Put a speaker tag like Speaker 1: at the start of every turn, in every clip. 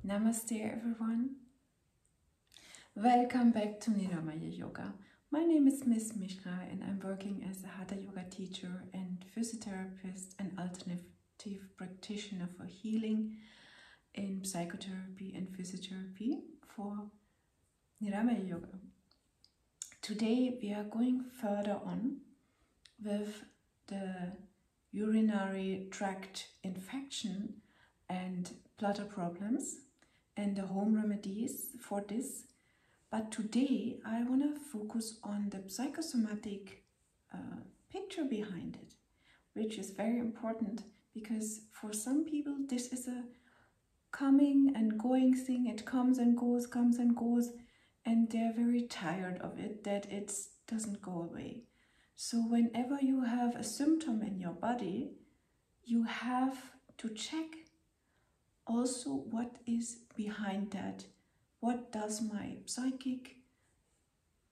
Speaker 1: Namaste everyone. Welcome back to Niramaya Yoga. My name is Miss Mishra and I'm working as a Hatha Yoga teacher and physiotherapist and alternative practitioner for healing in psychotherapy and physiotherapy for Niramaya Yoga. Today we are going further on with the urinary tract infection and bladder problems and the home remedies for this. But today I want to focus on the psychosomatic picture behind it, which is very important because for some people this is a coming and going thing. It comes and goes, and they're very tired of it, that it doesn't go away. So whenever you have a symptom in your body, you have to check also what is behind that. What does my psychic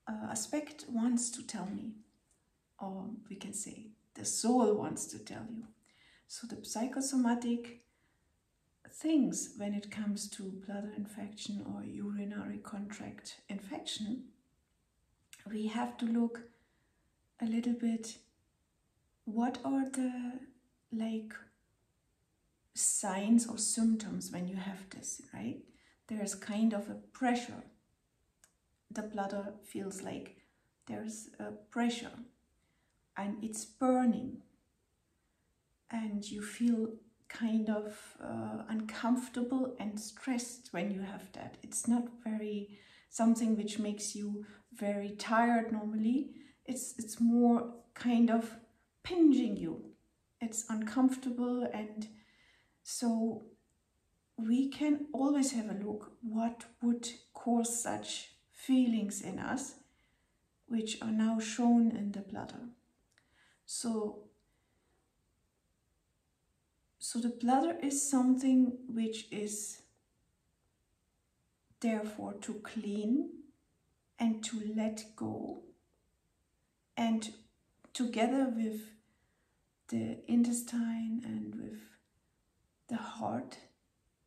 Speaker 1: aspect wants to tell me? Or we can say the soul wants to tell you. So the psychosomatic things when it comes to bladder infection or urinary tract infection, we have to look a little bit what are the signs or symptoms when you have this, right? There's kind of a pressure. The bladder feels like there's a pressure and it's burning, and you feel kind of uncomfortable and stressed when you have that. It's not very something which makes you very tired normally. It's more kind of pinching you. It's uncomfortable, and so we can always have a look what would cause such feelings in us, which are now shown in the bladder. So the bladder is something which is therefore to clean and to let go, and together with the intestine and with the heart,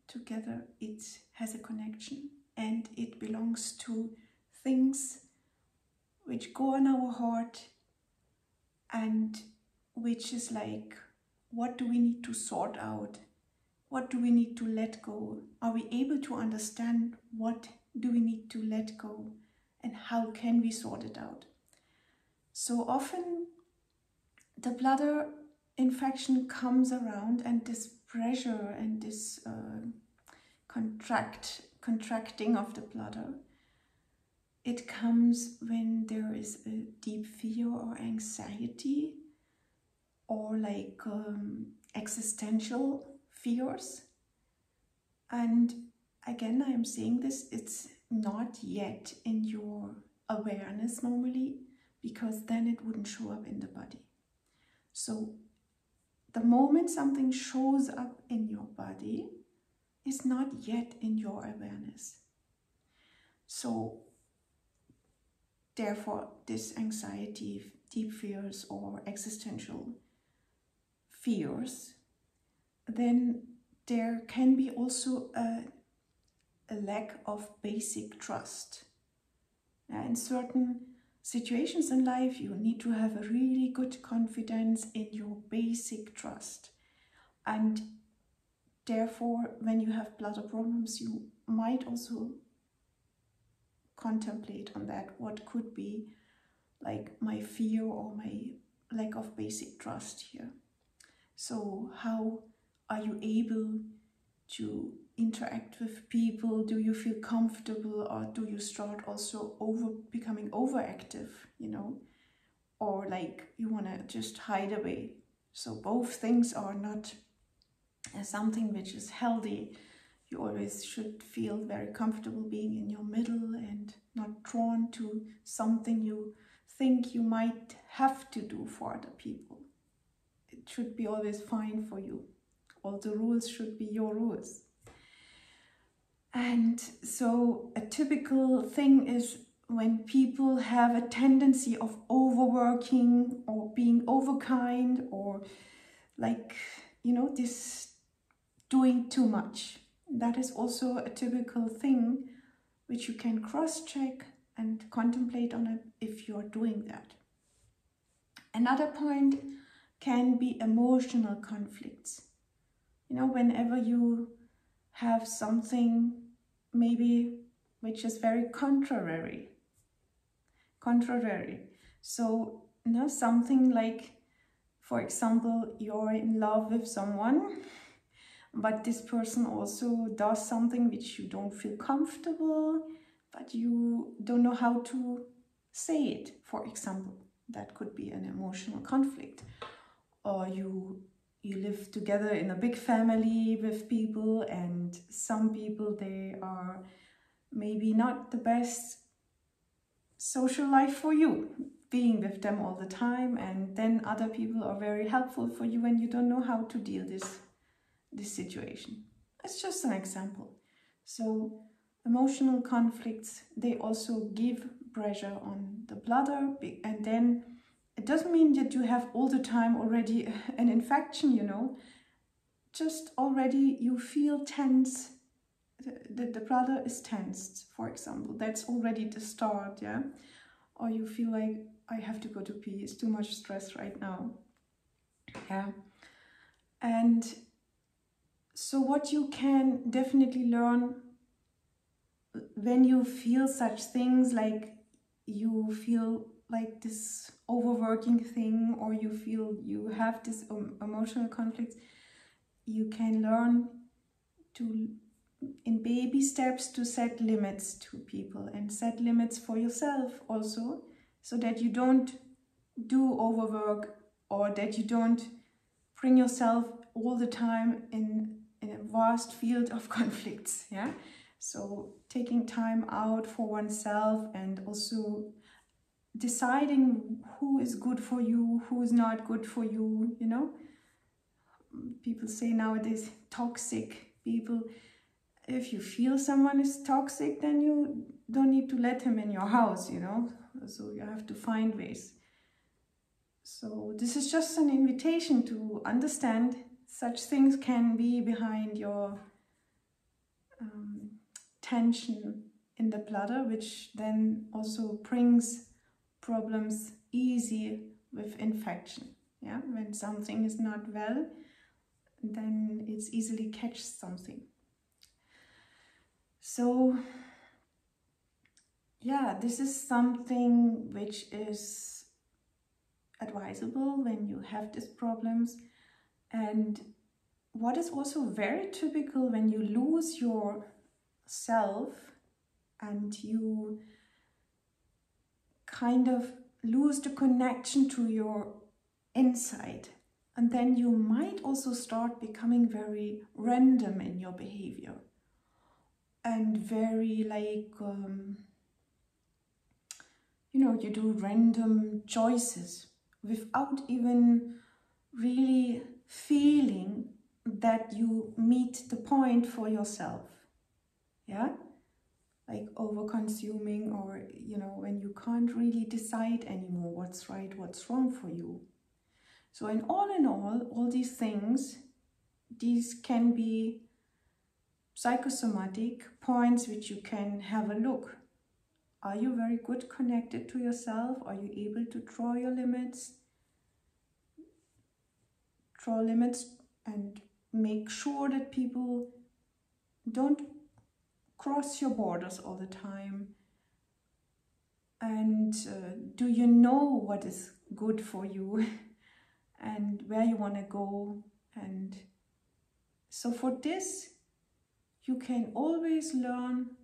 Speaker 1: together it has a connection, and it belongs to things which go on our heart, and which is like, what do we need to sort out? What do we need to let go? Are we able to understand what do we need to let go, and how can we sort it out? So often the bladder infection comes around, and this pressure and this contracting of the bladder, it comes when there is a deep fear or anxiety, or existential fears. And again, I am saying this, it's not yet in your awareness normally, because then it wouldn't show up in the body. So the moment something shows up in your body is not yet in your awareness. So therefore, this anxiety, deep fears or existential fears, then there can be also a lack of basic trust. In certain situations in life, you need to have a really good confidence in your basic trust. And therefore, when you have bladder problems, you might also contemplate on that. What could be like my fear or my lack of basic trust here? So how are you able to interact with people? Do you feel comfortable, or do you start also becoming overactive, or like you want to just hide away? So both things are not something which is healthy. You always should feel very comfortable being in your middle and not drawn to something you think you might have to do for other people. It should be always fine for you. All the rules should be your rules. And so a typical thing is when people have a tendency of overworking or being overkind, or this doing too much. That is also a typical thing which you can cross-check and contemplate on it if you're doing that. Another point can be emotional conflicts. You know, whenever you have something maybe which is very contrary. So, you know, something like, for example, you're in love with someone, but this person also does something which you don't feel comfortable, but you don't know how to say it, for example. That could be an emotional conflict. Or you live together in a big family with people, and some people, they are maybe not the best social life for you, being with them all the time, and then other people are very helpful for you and you don't know how to deal this situation. It's just an example. So emotional conflicts, they also give pressure on the bladder, and then it doesn't mean that you have all the time already an infection, you know. Just already you feel tense, the bladder is tensed, for example. That's already the start, yeah. Or you feel like, I have to go to pee, it's too much stress right now. Yeah. And so what you can definitely learn when you feel such things, like you feel like this overworking thing, or you feel you have this emotional conflicts, you can learn to, in baby steps, to set limits to people and set limits for yourself also, so that you don't do overwork, or that you don't bring yourself all the time in a vast field of conflicts. Yeah. So taking time out for oneself, and also deciding who is good for you, who is not good for you, you know. People say nowadays, toxic people. If you feel someone is toxic, then you don't need to let him in your house, you know. So you have to find ways. So this is just an invitation to understand such things can be behind your tension in the bladder, which then also brings problems easy with infection. Yeah, when something is not well, then it's easily catch something. So yeah, this is something which is advisable when you have these problems. And what is also very typical when you lose yourself and you kind of lose the connection to your inside, and then you might also start becoming very random in your behavior and very like you know, you do random choices without even really feeling that you meet the point for yourself. Yeah, like over consuming, or you know, when you can't really decide anymore what's right, what's wrong for you. So in all these things, these can be psychosomatic points which you can have a look. Are you very good connected to yourself? Are you able to draw your limits? Draw limits and make sure that people don't cross your borders all the time. And do you know what is good for you and where you want to go? And so for this, you can always learn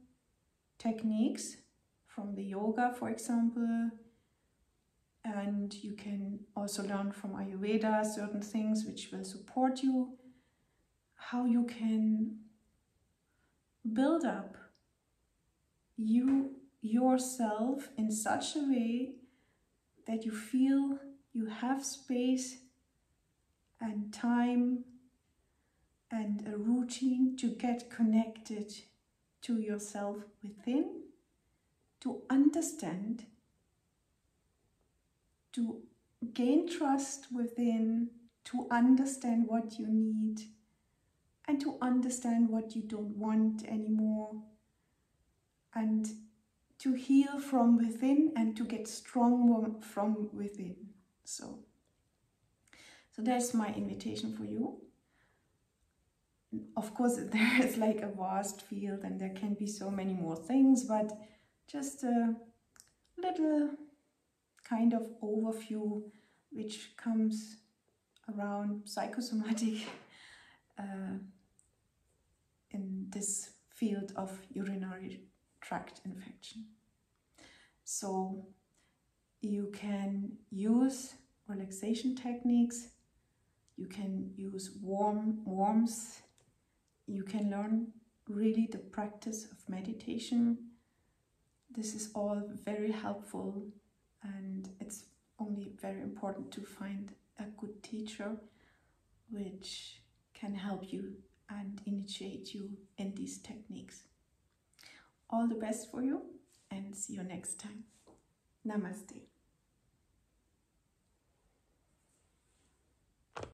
Speaker 1: techniques from the yoga, for example, and you can also learn from Ayurveda certain things which will support you, how you can build up yourself in such a way that you feel you have space and time and a routine to get connected to yourself within, to understand, to gain trust within, to understand what you need, and to understand what you don't want anymore, and to heal from within and to get strong from within. So that's my invitation for you. Of course, there is like a vast field and there can be so many more things, but just a little kind of overview which comes around psychosomatic in this field of urinary tract infection. So you can use relaxation techniques, you can use warmth, you can learn really the practice of meditation. This is all very helpful, and it's only very important to find a good teacher which can help you and initiate you in these techniques. All the best for you, and see you next time. Namaste.